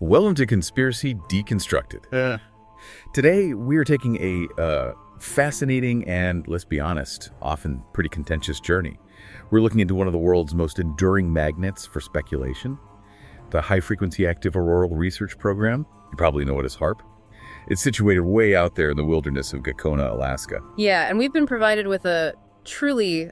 Welcome to Conspiracy Deconstructed. Today, we are taking a fascinating and, let's be honest, often pretty contentious journey. We're looking into one of the world's most enduring magnets for speculation, the High-Frequency Active Auroral Research Program. You probably know it as HAARP. It's situated way out there in the wilderness of Gakona, Alaska. Yeah, and we've been provided with a truly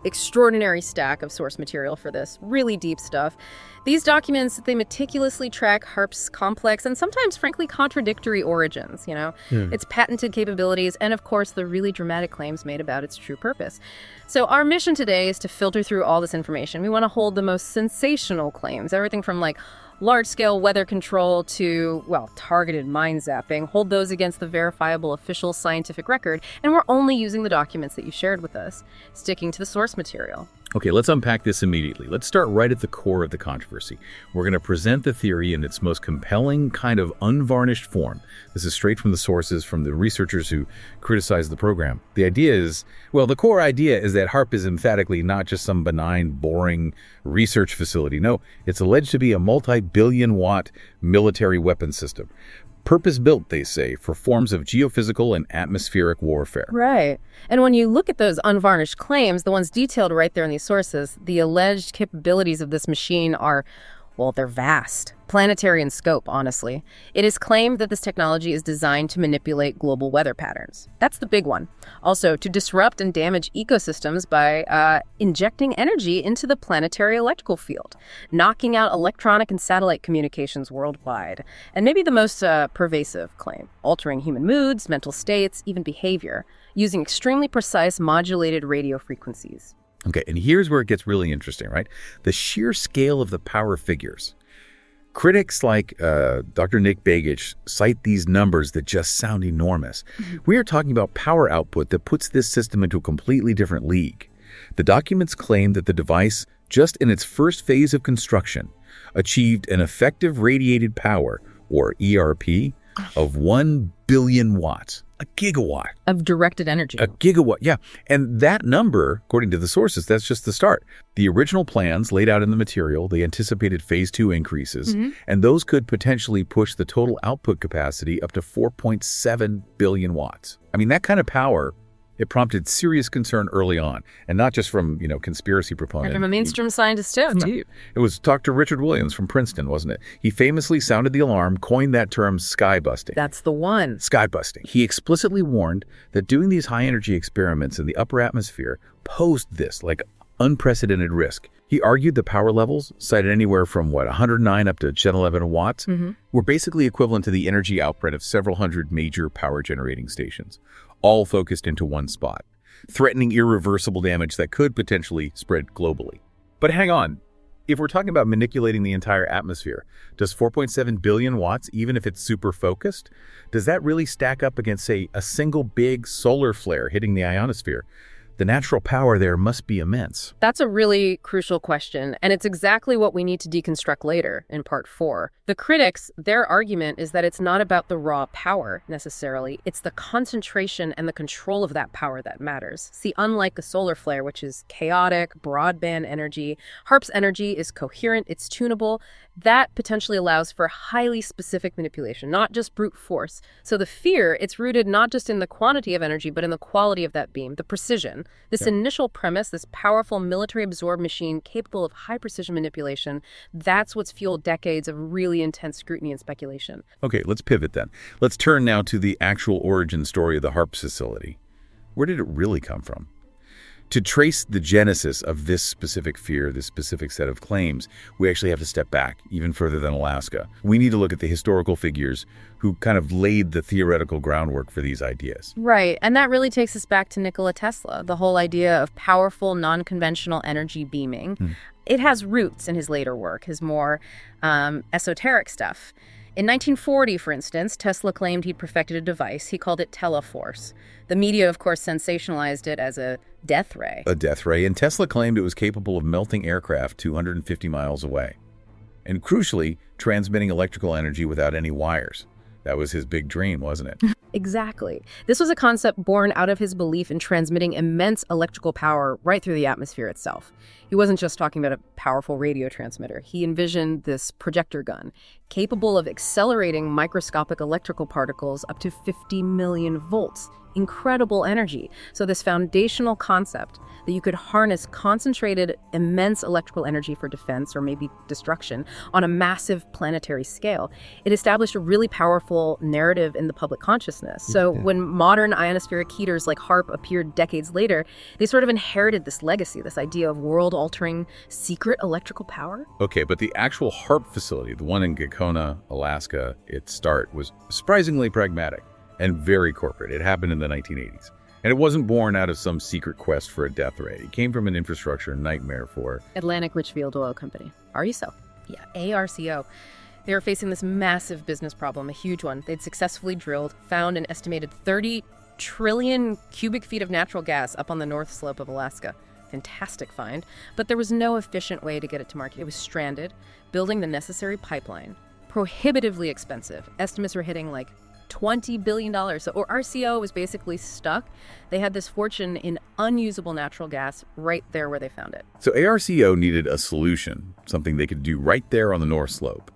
extraordinary stack of source material for this, really deep stuff. These documents, they meticulously track HAARP's complex and sometimes, frankly, contradictory origins, its patented capabilities, and of course, the really dramatic claims made about its true purpose. So our mission today is to filter through all this information. We want to hold the most sensational claims, everything from large-scale weather control to, targeted mind zapping, hold those against the verifiable official scientific record, and we're only using the documents that you shared with us, sticking to the source material. Okay, let's unpack this immediately. Let's start right at the core of the controversy. We're going to present the theory in its most compelling kind of unvarnished form. This is straight from the sources, from the researchers who criticized the program. The idea is, the core idea is that HAARP is emphatically not just some benign, boring research facility. No, it's alleged to be a multi-billion-watt military weapon system. Purpose-built, they say, for forms of geophysical and atmospheric warfare. Right. And when you look at those unvarnished claims, the ones detailed right there in these sources, the alleged capabilities of this machine are, they're vast, planetary in scope, honestly. It is claimed that this technology is designed to manipulate global weather patterns. That's the big one. Also, to disrupt and damage ecosystems by injecting energy into the planetary electrical field, knocking out electronic and satellite communications worldwide. And maybe the most pervasive claim, altering human moods, mental states, even behavior, using extremely precise modulated radio frequencies. Okay, and here's where it gets really interesting, right? The sheer scale of the power figures. Critics like Dr. Nick Begich cite these numbers that just sound enormous. We are talking about power output that puts this system into a completely different league. The documents claim that the device, just in its first phase of construction, achieved an effective radiated power, or ERP, of 1 billion watts. A gigawatt. Of directed energy. A gigawatt, yeah. And that number, according to the sources, that's just the start. The original plans laid out in the material, they anticipated phase 2 increases, and those could potentially push the total output capacity up to 4.7 billion watts. I mean, that kind of power, it prompted serious concern early on, and not just from, conspiracy proponents. And from a mainstream scientist, too. It was Dr. Richard Williams from Princeton, wasn't it? He famously sounded the alarm, coined that term skybusting. That's the one. Skybusting. He explicitly warned that doing these high-energy experiments in the upper atmosphere posed this, unprecedented risk. He argued the power levels, cited anywhere from, 109 up to 1011 watts, were basically equivalent to the energy output of several hundred major power-generating stations, all focused into one spot, threatening irreversible damage that could potentially spread globally. But hang on. If we're talking about manipulating the entire atmosphere, does 4.7 billion watts, even if it's super focused, does that really stack up against, say, a single big solar flare hitting the ionosphere? The natural power there must be immense. That's a really crucial question, and it's exactly what we need to deconstruct later in part 4. The critics, their argument is that it's not about the raw power, necessarily. It's the concentration and the control of that power that matters. See, unlike a solar flare, which is chaotic, broadband energy, HAARP's energy is coherent, it's tunable. That potentially allows for highly specific manipulation, not just brute force. So the fear, it's rooted not just in the quantity of energy, but in the quality of that beam, the precision. This initial premise, this powerful military-absorbed machine capable of high-precision manipulation, that's what's fueled decades of really intense scrutiny and speculation. Okay, let's pivot then. Let's turn now to the actual origin story of the HAARP facility. Where did it really come from? To trace the genesis of this specific fear, this specific set of claims, we actually have to step back even further than Alaska. We need to look at the historical figures who kind of laid the theoretical groundwork for these ideas. Right, and that really takes us back to Nikola Tesla, the whole idea of powerful, non-conventional energy beaming. It has roots in his later work, his more esoteric stuff. In 1940, for instance, Tesla claimed he'd perfected a device. He called it teleforce. The media, of course, sensationalized it as a death ray. A death ray, and Tesla claimed it was capable of melting aircraft 250 miles away. And crucially, transmitting electrical energy without any wires. That was his big dream, wasn't it? Exactly. This was a concept born out of his belief in transmitting immense electrical power right through the atmosphere itself. He wasn't just talking about a powerful radio transmitter. He envisioned this projector gun, capable of accelerating microscopic electrical particles up to 50 million volts. Incredible energy. So this foundational concept that you could harness concentrated, immense electrical energy for defense or maybe destruction on a massive planetary scale, it established a really powerful narrative in the public consciousness. So when modern ionospheric heaters like HAARP appeared decades later, they sort of inherited this legacy, this idea of world-altering secret electrical power. Okay, but the actual HAARP facility, the one in Gakona, Alaska, its start was surprisingly pragmatic and very corporate. It happened in the 1980s. And it wasn't born out of some secret quest for a death ray. It came from an infrastructure nightmare for Atlantic Richfield Oil Company, RUSO. Yeah, ARCO. They were facing this massive business problem, a huge one. They'd successfully drilled, found an estimated 30 trillion cubic feet of natural gas up on the north slope of Alaska. Fantastic find. But there was no efficient way to get it to market. It was stranded, building the necessary pipeline. Prohibitively expensive. Estimates were hitting like $20 billion. Or RCO was basically stuck. They had this fortune in unusable natural gas right there where they found it. So ARCO needed a solution, something they could do right there on the North Slope.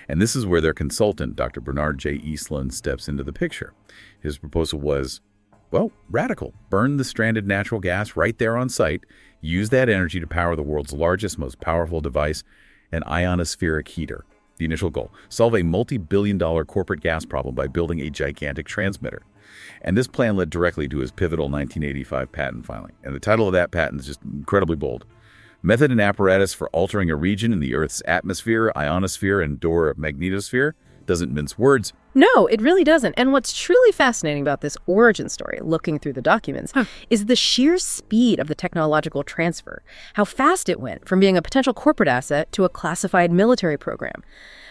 And this is where their consultant, Dr. Bernard J. Eastland, steps into the picture. His proposal was, well, radical. Burn the stranded natural gas right there on site, use that energy to power the world's largest, most powerful device, an ionospheric heater. The initial goal, solve a multi-billion-dollar corporate gas problem by building a gigantic transmitter. And this plan led directly to his pivotal 1985 patent filing. And the title of that patent is just incredibly bold. Method and apparatus for altering a region in the Earth's atmosphere, ionosphere, and or magnetosphere. Doesn't mince words. No, it really doesn't. And what's truly fascinating about this origin story, looking through the documents, is the sheer speed of the technological transfer. How fast it went from being a potential corporate asset to a classified military program.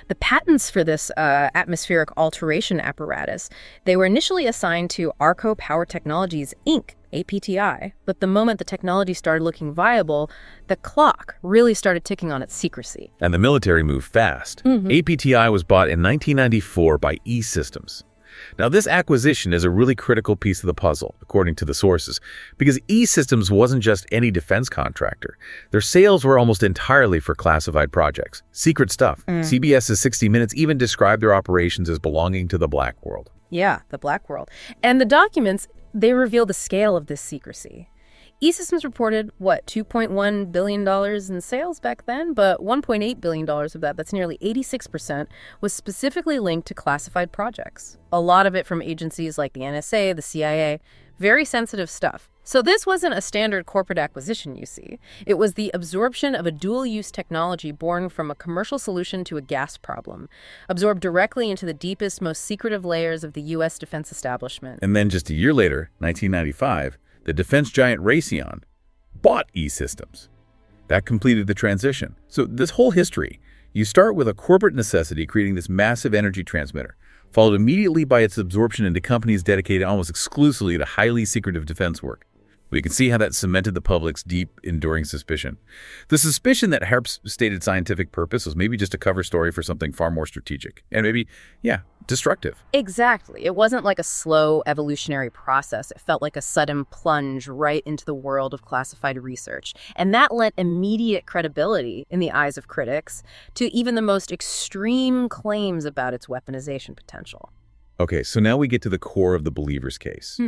The patents for this atmospheric alteration apparatus, they were initially assigned to Arco Power Technologies, Inc., APTI. But the moment the technology started looking viable, the clock really started ticking on its secrecy. And the military moved fast. APTI was bought in 1994 by E-Systems. Now, this acquisition is a really critical piece of the puzzle, according to the sources, because E-Systems wasn't just any defense contractor. Their sales were almost entirely for classified projects. Secret stuff. CBS's 60 Minutes even described their operations as belonging to the black world. Yeah, the black world. And the documents, they reveal the scale of this secrecy. E-Systems reported, $2.1 billion in sales back then, but $1.8 billion of that, that's nearly 86%, was specifically linked to classified projects. A lot of it from agencies like the NSA, the CIA, very sensitive stuff. So this wasn't a standard corporate acquisition, you see. It was the absorption of a dual-use technology born from a commercial solution to a gas problem, absorbed directly into the deepest, most secretive layers of the U.S. defense establishment. And then just a year later, 1995, the defense giant Raytheon bought E-Systems. That completed the transition. So this whole history, you start with a corporate necessity creating this massive energy transmitter, followed immediately by its absorption into companies dedicated almost exclusively to highly secretive defense work. We can see how that cemented the public's deep, enduring suspicion. The suspicion that HAARP's stated scientific purpose was maybe just a cover story for something far more strategic and maybe, destructive. Exactly. It wasn't like a slow evolutionary process. It felt like a sudden plunge right into the world of classified research. And that lent immediate credibility in the eyes of critics to even the most extreme claims about its weaponization potential. Okay, so now we get to the core of the believer's case.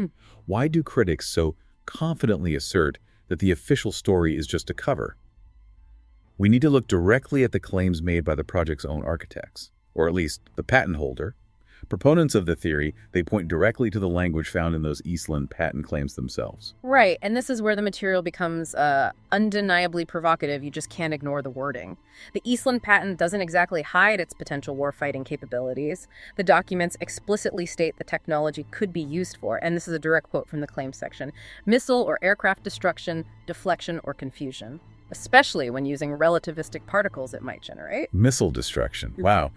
Why do critics so confidently assert that the official story is just a cover? We need to look directly at the claims made by the project's own architects, or at least the patent holder. Proponents of the theory, they point directly to the language found in those Eastland patent claims themselves. Right, and this is where the material becomes undeniably provocative. You just can't ignore the wording. The Eastland patent doesn't exactly hide its potential warfighting capabilities. The documents explicitly state the technology could be used for, and this is a direct quote from the claims section, missile or aircraft destruction, deflection, or confusion, especially when using relativistic particles it might generate. Missile destruction. Wow.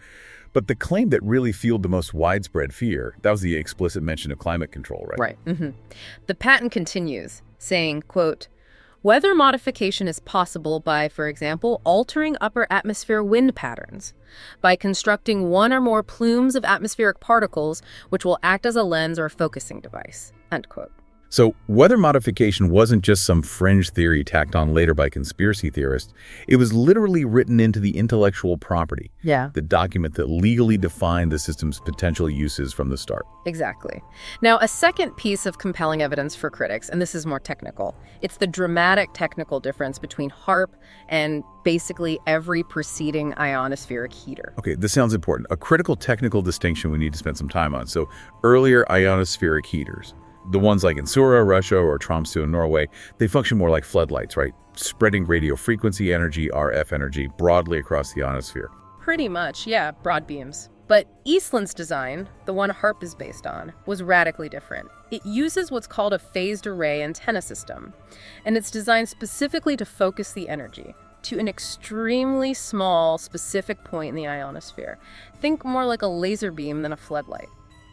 But the claim that really fueled the most widespread fear, that was the explicit mention of climate control, right? Right. The patent continues, saying, quote, weather modification is possible by, for example, altering upper atmosphere wind patterns, by constructing one or more plumes of atmospheric particles which will act as a lens or focusing device, end quote. So weather modification wasn't just some fringe theory tacked on later by conspiracy theorists. It was literally written into the intellectual property, the document that legally defined the system's potential uses from the start. Exactly. Now, a second piece of compelling evidence for critics, and this is more technical, it's the dramatic technical difference between HAARP and basically every preceding ionospheric heater. Okay, this sounds important. A critical technical distinction we need to spend some time on. So earlier ionospheric heaters, the ones like in Sura, Russia, or Tromsø in Norway, they function more like floodlights, right? Spreading radio frequency energy, RF energy, broadly across the ionosphere. Pretty much, yeah, broad beams. But Eastland's design, the one HAARP is based on, was radically different. It uses what's called a phased array antenna system, and it's designed specifically to focus the energy to an extremely small, specific point in the ionosphere. Think more like a laser beam than a floodlight.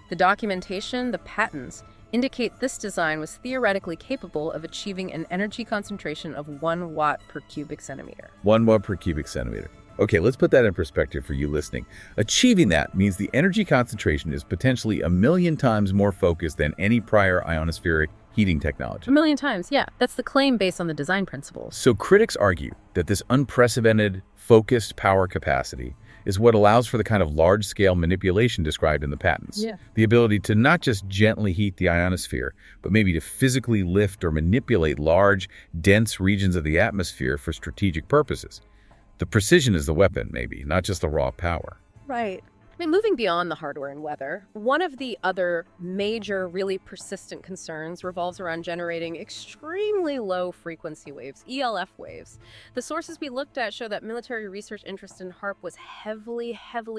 The documentation, the patents, indicate this design was theoretically capable of achieving an energy concentration of 1 watt per cubic centimeter. 1 watt per cubic centimeter. Okay, let's put that in perspective for you listening. Achieving that means the energy concentration is potentially 1,000,000 times more focused than any prior ionospheric heating technology. 1,000,000 times, yeah. That's the claim based on the design principles. So critics argue that this unprecedented, focused power capacity is what allows for the kind of large-scale manipulation described in the patents. The ability to not just gently heat the ionosphere, but maybe to physically lift or manipulate large, dense regions of the atmosphere for strategic purposes. The precision is the weapon, maybe, not just the raw power. Right. I mean, moving beyond the hardware and weather, one of the other major, really persistent concerns revolves around generating extremely low frequency waves, ELF waves. The sources we looked at show that military research interest in HAARP was heavily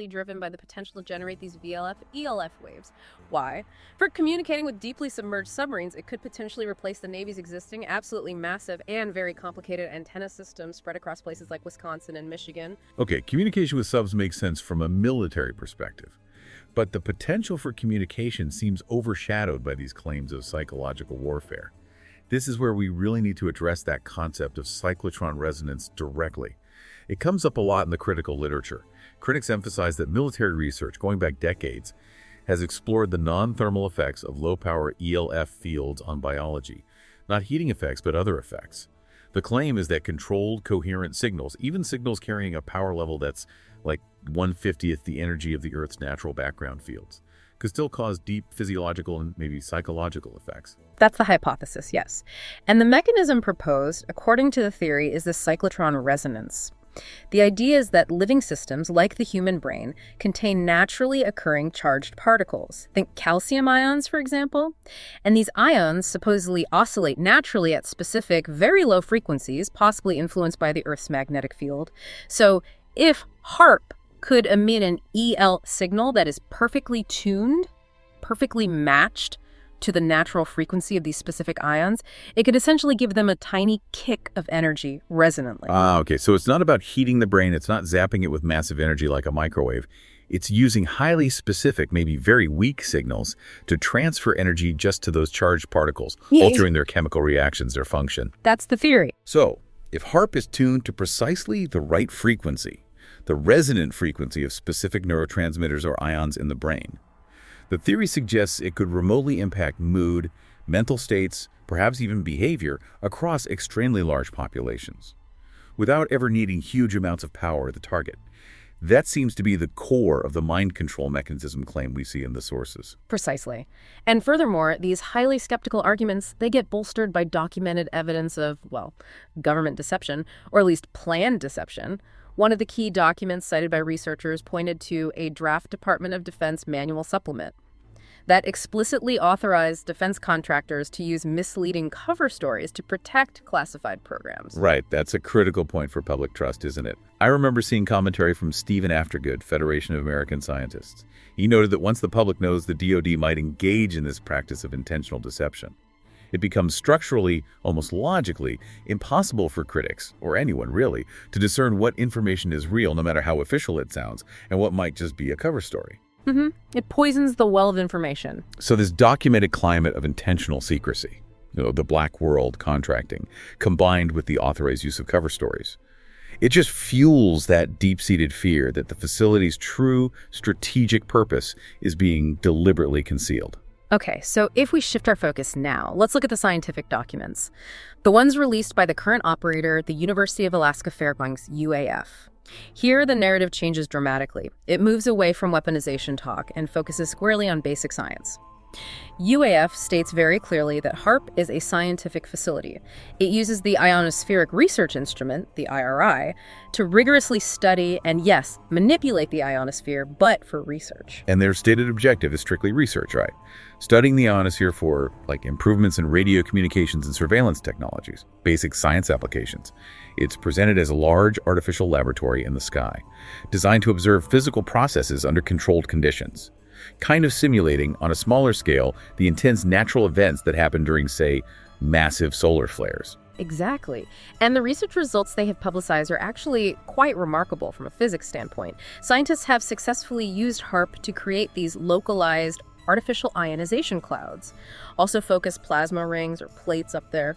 driven by the potential to generate these ELF waves. Why? For communicating with deeply submerged submarines, it could potentially replace the Navy's existing absolutely massive and very complicated antenna system spread across places like Wisconsin and Michigan. Okay, communication with subs makes sense from a military perspective. But the potential for communication seems overshadowed by these claims of psychological warfare. This is where we really need to address that concept of cyclotron resonance directly. It comes up a lot in the critical literature. Critics emphasize that military research, going back decades, has explored the non-thermal effects of low-power ELF fields on biology. Not heating effects, but other effects. The claim is that controlled, coherent signals, even signals carrying a power level that's like 1/50th the energy of the Earth's natural background fields, could still cause deep physiological and maybe psychological effects. That's the hypothesis, yes. And the mechanism proposed, according to the theory, is the cyclotron resonance. The idea is that living systems, like the human brain, contain naturally occurring charged particles. Think calcium ions, for example. And these ions supposedly oscillate naturally at specific, very low frequencies, possibly influenced by the Earth's magnetic field. So if HAARP could emit an EL signal that is perfectly tuned, perfectly matched to the natural frequency of these specific ions, it could essentially give them a tiny kick of energy resonantly. Okay, so it's not about heating the brain, it's not zapping it with massive energy like a microwave. It's using highly specific, maybe very weak signals to transfer energy just to those charged particles, altering their chemical reactions, their function. That's the theory. So, if HAARP is tuned to precisely the right frequency, the resonant frequency of specific neurotransmitters or ions in the brain, the theory suggests it could remotely impact mood, mental states, perhaps even behavior across extremely large populations, without ever needing huge amounts of power at the target. That seems to be the core of the mind control mechanism claim we see in the sources. Precisely. And furthermore, these highly skeptical arguments, they get bolstered by documented evidence of, well, government deception, or at least planned deception. One of the key documents cited by researchers pointed to a draft Department of Defense manual supplement that explicitly authorized defense contractors to use misleading cover stories to protect classified programs. Right, that's a critical point for public trust, isn't it? I remember seeing commentary from Stephen Aftergood, Federation of American Scientists. He noted that once the public knows the DoD might engage in this practice of intentional deception, it becomes structurally, almost logically, impossible for critics, or anyone really, to discern what information is real, no matter how official it sounds, and what might just be a cover story. It poisons the well of information. So this documented climate of intentional secrecy, the black world contracting, combined with the authorized use of cover stories, it just fuels that deep-seated fear that the facility's true strategic purpose is being deliberately concealed. Okay, so if we shift our focus now, let's look at the scientific documents. The ones released by the current operator, the University of Alaska Fairbanks, UAF. Here, the narrative changes dramatically. It moves away from weaponization talk and focuses squarely on basic science. UAF states very clearly that HAARP is a scientific facility. It uses the ionospheric research instrument, the IRI, to rigorously study and, yes, manipulate the ionosphere, but for research. And their stated objective is strictly research, right? Studying the ionosphere for, improvements in radio communications and surveillance technologies, basic science applications. It's presented as a large artificial laboratory in the sky, designed to observe physical processes under controlled conditions, kind of simulating, on a smaller scale, the intense natural events that happen during, say, massive solar flares. Exactly. And the research results they have publicized are actually quite remarkable from a physics standpoint. Scientists have successfully used HAARP to create these localized artificial ionization clouds, also focused plasma rings or plates up there.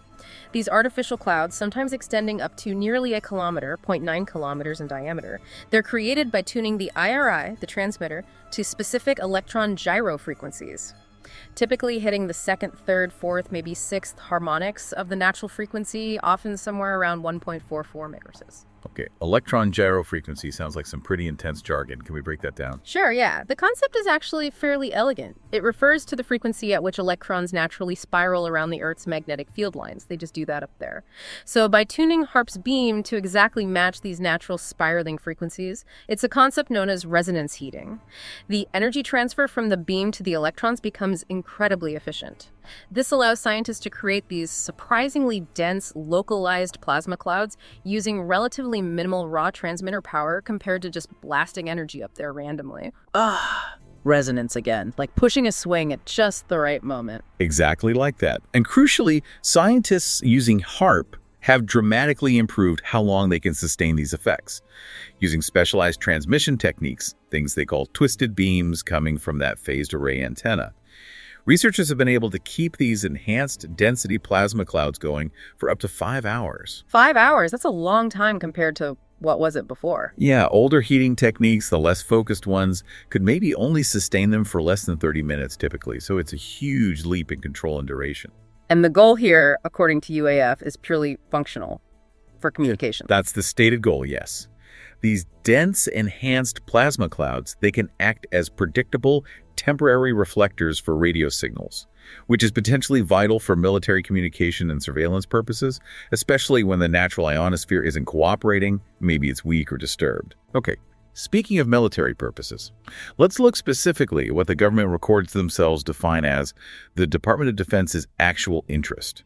These artificial clouds, sometimes extending up to nearly a kilometer, 0.9 kilometers in diameter, they're created by tuning the IRI, the transmitter, to specific electron gyro frequencies, typically hitting the second, third, fourth, maybe sixth harmonics of the natural frequency, often somewhere around 1.44 megahertz. Okay, electron gyro frequency sounds like some pretty intense jargon. Can we break that down? Sure, yeah. The concept is actually fairly elegant. It refers to the frequency at which electrons naturally spiral around the Earth's magnetic field lines. They just do that up there. So by tuning HAARP's beam to exactly match these natural spiraling frequencies, it's a concept known as resonance heating. The energy transfer from the beam to the electrons becomes incredibly efficient. This allows scientists to create these surprisingly dense, localized plasma clouds using relatively minimal raw transmitter power compared to just blasting energy up there randomly. Resonance again, like pushing a swing at just the right moment. Exactly like that. And crucially, scientists using HAARP have dramatically improved how long they can sustain these effects. Using specialized transmission techniques, things they call twisted beams coming from that phased array antenna, researchers have been able to keep these enhanced density plasma clouds going for up to 5 hours. 5 hours? That's a long time compared to what was it before? Yeah, older heating techniques, the less focused ones, could maybe only sustain them for less than 30 minutes typically, so it's a huge leap in control and duration. And the goal here, according to UAF, is purely functional for communication. That's the stated goal, yes. These dense, enhanced plasma clouds, they can act as predictable, temporary reflectors for radio signals, which is potentially vital for military communication and surveillance purposes, especially when the natural ionosphere isn't cooperating, maybe it's weak or disturbed. Okay, speaking of military purposes, let's look specifically at what the government records themselves define as the Department of Defense's actual interest,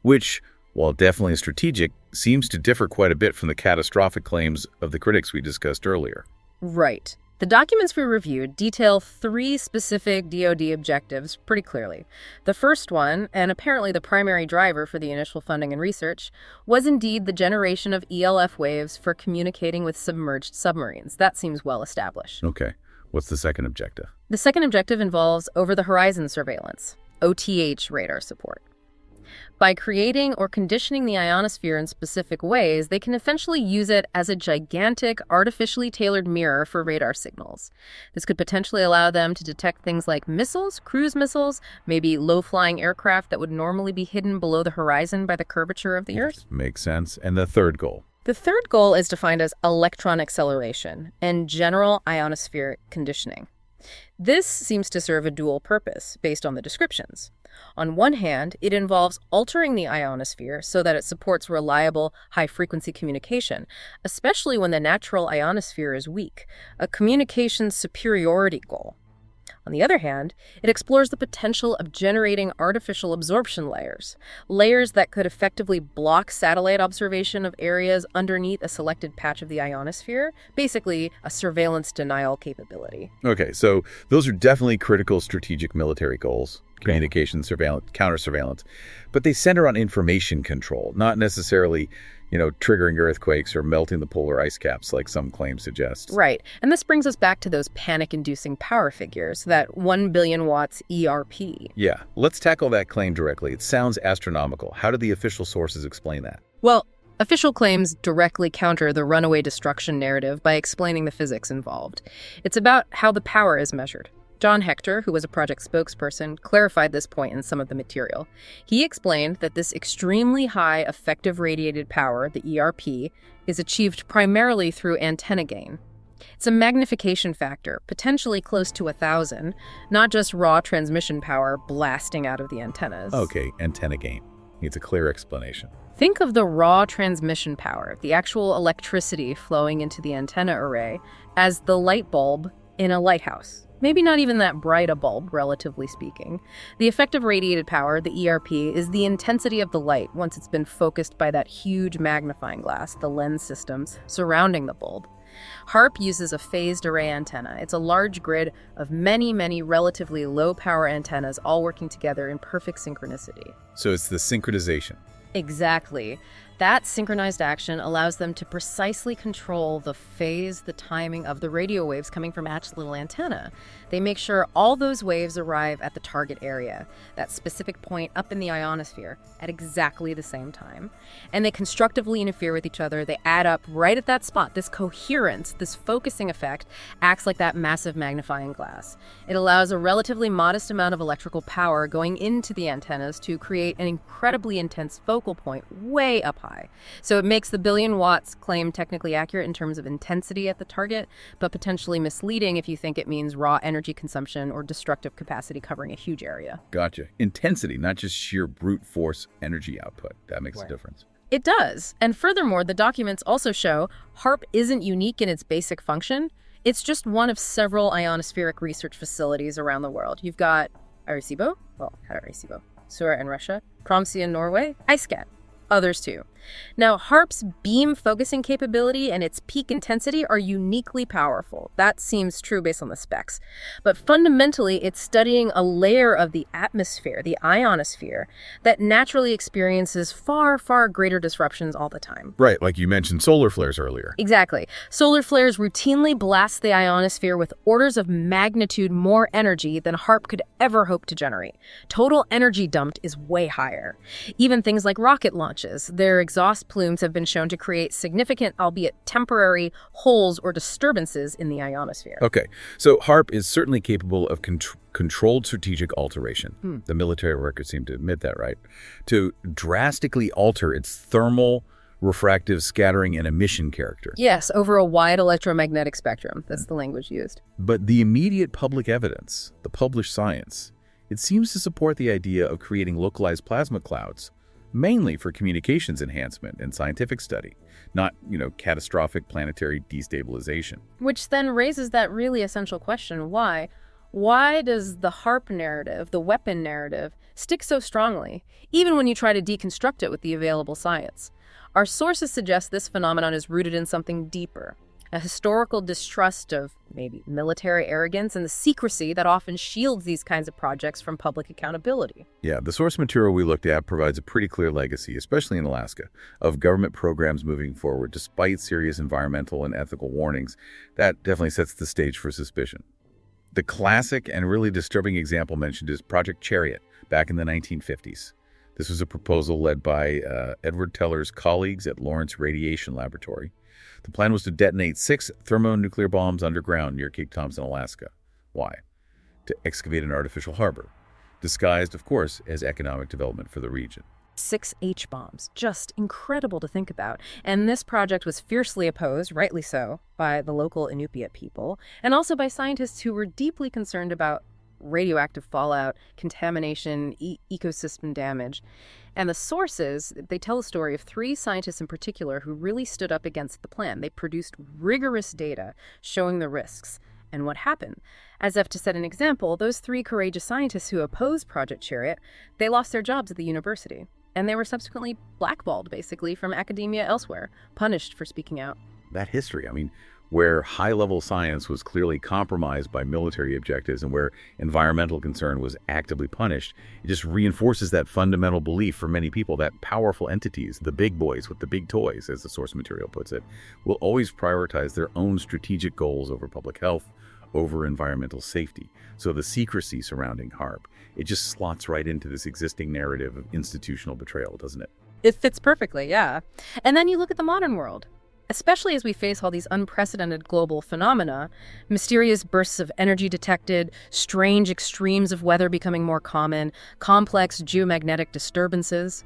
which, while definitely strategic, seems to differ quite a bit from the catastrophic claims of the critics we discussed earlier. Right. The documents we reviewed detail 3 specific DoD objectives pretty clearly. The first one, and apparently the primary driver for the initial funding and research, was indeed the generation of ELF waves for communicating with submerged submarines. That seems well established. Okay. What's the second objective? The second objective involves over-the-horizon surveillance, OTH radar support. By creating or conditioning the ionosphere in specific ways, they can essentially use it as a gigantic, artificially tailored mirror for radar signals. This could potentially allow them to detect things like missiles, cruise missiles, maybe low-flying aircraft that would normally be hidden below the horizon by the curvature of the Earth. Makes sense. And the third goal? The third goal is defined as electron acceleration and general ionospheric conditioning. This seems to serve a dual purpose based on the descriptions. On one hand, it involves altering the ionosphere so that it supports reliable, high-frequency communication, especially when the natural ionosphere is weak, a communications superiority goal. On the other hand, it explores the potential of generating artificial absorption layers, layers that could effectively block satellite observation of areas underneath a selected patch of the ionosphere, basically a surveillance denial capability. Okay, so those are definitely critical strategic military goals. Communication, surveillance, counter-surveillance, but they center on information control, not necessarily, triggering earthquakes or melting the polar ice caps like some claims suggest. Right, and this brings us back to those panic-inducing power figures, that 1 billion watts ERP. Yeah, let's tackle that claim directly. It sounds astronomical. How do the official sources explain that? Well, official claims directly counter the runaway destruction narrative by explaining the physics involved. It's about how the power is measured. John Hector, who was a project spokesperson, clarified this point in some of the material. He explained that this extremely high effective radiated power, the ERP, is achieved primarily through antenna gain. It's a magnification factor, potentially close to 1,000, not just raw transmission power blasting out of the antennas. Okay, antenna gain. Needs a clear explanation. Think of the raw transmission power, the actual electricity flowing into the antenna array, as the light bulb in a lighthouse. Maybe not even that bright a bulb, relatively speaking. The effective radiated power, the ERP, is the intensity of the light once it's been focused by that huge magnifying glass, the lens systems, surrounding the bulb. HAARP uses a phased array antenna. It's a large grid of many, many relatively low-power antennas all working together in perfect synchronicity. So it's the synchronization. Exactly. That synchronized action allows them to precisely control the phase, the timing of the radio waves coming from each little antenna. They make sure all those waves arrive at the target area, that specific point up in the ionosphere, at exactly the same time. And they constructively interfere with each other. They add up right at that spot. This coherence, this focusing effect, acts like that massive magnifying glass. It allows a relatively modest amount of electrical power going into the antennas to create an incredibly intense focal point way up high. So it makes the billion watts claim technically accurate in terms of intensity at the target, but potentially misleading if you think it means raw energy consumption or destructive capacity covering a huge area. Gotcha. Intensity, not just sheer brute force energy output. That makes a difference. It does. And furthermore, the documents also show HAARP isn't unique in its basic function. It's just one of several ionospheric research facilities around the world. You've got Arecibo, Sura in Russia, Tromsø in Norway, IceCat. Others too. Now, HAARP's beam focusing capability and its peak intensity are uniquely powerful. That seems true based on the specs. But fundamentally, it's studying a layer of the atmosphere, the ionosphere, that naturally experiences far, far greater disruptions all the time. Right, like you mentioned solar flares earlier. Exactly. Solar flares routinely blast the ionosphere with orders of magnitude more energy than HAARP could ever hope to generate. Total energy dumped is way higher. Even things like rocket launches, their exhaust plumes have been shown to create significant, albeit temporary, holes or disturbances in the ionosphere. Okay, so HAARP is certainly capable of controlled strategic alteration. The military records seem to admit that, right? To drastically alter its thermal, refractive, scattering, and emission character. Yes, over a wide electromagnetic spectrum. That's the language used. But the immediate public evidence, the published science, it seems to support the idea of creating localized plasma clouds, mainly for communications enhancement and scientific study, not, catastrophic planetary destabilization. Which then raises that really essential question, why? Why does the HAARP narrative, the weapon narrative, stick so strongly, even when you try to deconstruct it with the available science? Our sources suggest this phenomenon is rooted in something deeper, a historical distrust of maybe military arrogance and the secrecy that often shields these kinds of projects from public accountability. Yeah, the source material we looked at provides a pretty clear legacy, especially in Alaska, of government programs moving forward despite serious environmental and ethical warnings. That definitely sets the stage for suspicion. The classic and really disturbing example mentioned is Project Chariot back in the 1950s. This was a proposal led by Edward Teller's colleagues at Lawrence Radiation Laboratory. The plan was to detonate 6 thermonuclear bombs underground near Cape Thompson, Alaska. Why? To excavate an artificial harbor, disguised, of course, as economic development for the region. 6 H-bombs. Just incredible to think about. And this project was fiercely opposed, rightly so, by the local Inupiat people, and also by scientists who were deeply concerned about radioactive fallout, contamination, ecosystem damage. And the sources, they tell a story of 3 scientists in particular who really stood up against the plan. They produced rigorous data showing the risks. And what happened? As if to set an example, those 3 courageous scientists who opposed Project Chariot, they lost their jobs at the university. And they were subsequently blackballed, basically, from academia elsewhere, punished for speaking out. That history, where high-level science was clearly compromised by military objectives and where environmental concern was actively punished, it just reinforces that fundamental belief for many people that powerful entities, the big boys with the big toys, as the source material puts it, will always prioritize their own strategic goals over public health, over environmental safety. So the secrecy surrounding HAARP, it just slots right into this existing narrative of institutional betrayal, doesn't it? It fits perfectly, yeah. And then you look at the modern world. especially as we face all these unprecedented global phenomena, mysterious bursts of energy detected, strange extremes of weather becoming more common, complex geomagnetic disturbances.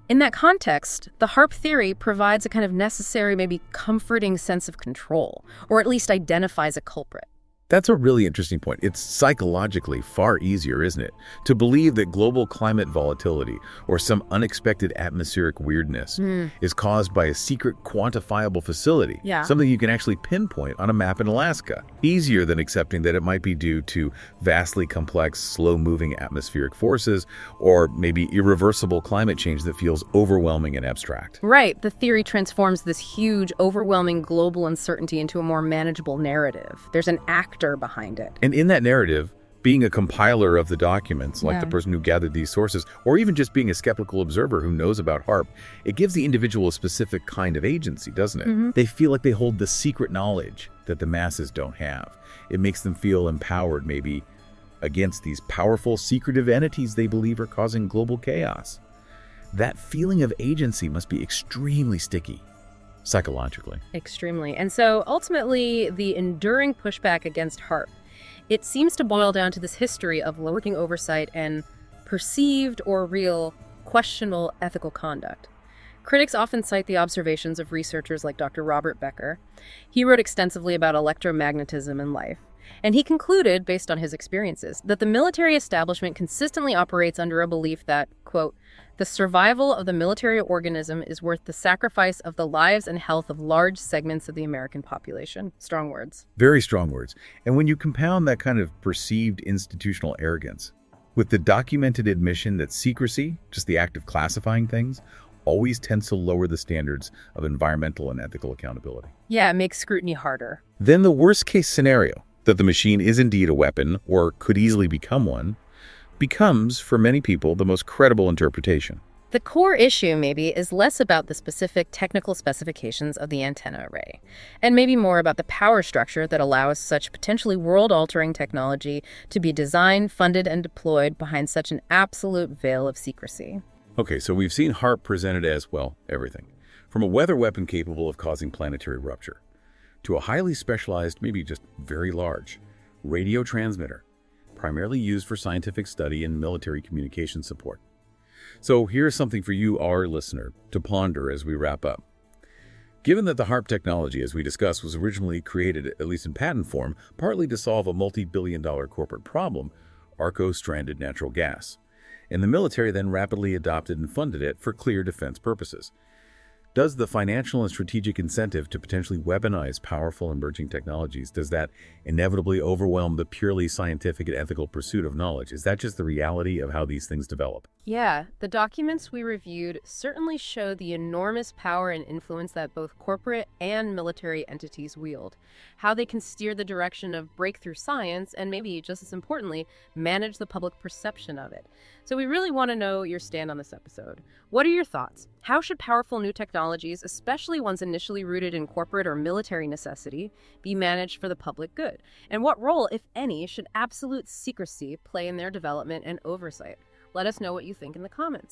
In that context, the HAARP theory provides a kind of necessary, maybe comforting sense of control, or at least identifies a culprit. That's a really interesting point. It's psychologically far easier, isn't it, to believe that global climate volatility or some unexpected atmospheric weirdness is caused by a secret quantifiable facility, something you can actually pinpoint on a map in Alaska. Easier than accepting that it might be due to vastly complex, slow-moving atmospheric forces or maybe irreversible climate change that feels overwhelming and abstract. Right. The theory transforms this huge, overwhelming global uncertainty into a more manageable narrative. There's an actor behind it. And in that narrative, being a compiler of the documents, like the person who gathered these sources, or even just being a skeptical observer who knows about HAARP, it gives the individual a specific kind of agency, doesn't it? They feel like they hold the secret knowledge that the masses don't have. It makes them feel empowered, maybe, against these powerful, secretive entities they believe are causing global chaos. That feeling of agency must be extremely sticky. Psychologically. Extremely. And so ultimately, the enduring pushback against HAARP, it seems to boil down to this history of lurking oversight and perceived or real questionable ethical conduct. Critics often cite the observations of researchers like Dr. Robert Becker. He wrote extensively about electromagnetism in life. And he concluded, based on his experiences, that the military establishment consistently operates under a belief that, quote, the survival of the military organism is worth the sacrifice of the lives and health of large segments of the American population. Strong words. Very strong words. And when you compound that kind of perceived institutional arrogance with the documented admission that secrecy, just the act of classifying things, always tends to lower the standards of environmental and ethical accountability. Yeah, it makes scrutiny harder. Then the worst case scenario, that the machine is indeed a weapon or could easily become one, becomes, for many people, the most credible interpretation. The core issue, maybe, is less about the specific technical specifications of the antenna array, and maybe more about the power structure that allows such potentially world-altering technology to be designed, funded, and deployed behind such an absolute veil of secrecy. Okay, so we've seen HAARP presented as, well, everything. From a weather weapon capable of causing planetary rupture, to a highly specialized, maybe just very large, radio transmitter, primarily used for scientific study and military communication support. So here's something for you, our listener, to ponder as we wrap up. Given that the HAARP technology, as we discussed, was originally created, at least in patent form, partly to solve a multi-billion-dollar corporate problem, Arco-stranded natural gas, and the military then rapidly adopted and funded it for clear defense purposes, does the financial and strategic incentive to potentially weaponize powerful emerging technologies, does that inevitably overwhelm the purely scientific and ethical pursuit of knowledge? Is that just the reality of how these things develop? Yeah, the documents we reviewed certainly show the enormous power and influence that both corporate and military entities wield, how they can steer the direction of breakthrough science and maybe, just as importantly, manage the public perception of it. So we really want to know your stand on this episode. What are your thoughts? How should powerful new technologies, especially ones initially rooted in corporate or military necessity, be managed for the public good? And what role, if any, should absolute secrecy play in their development and oversight? Let us know what you think in the comments.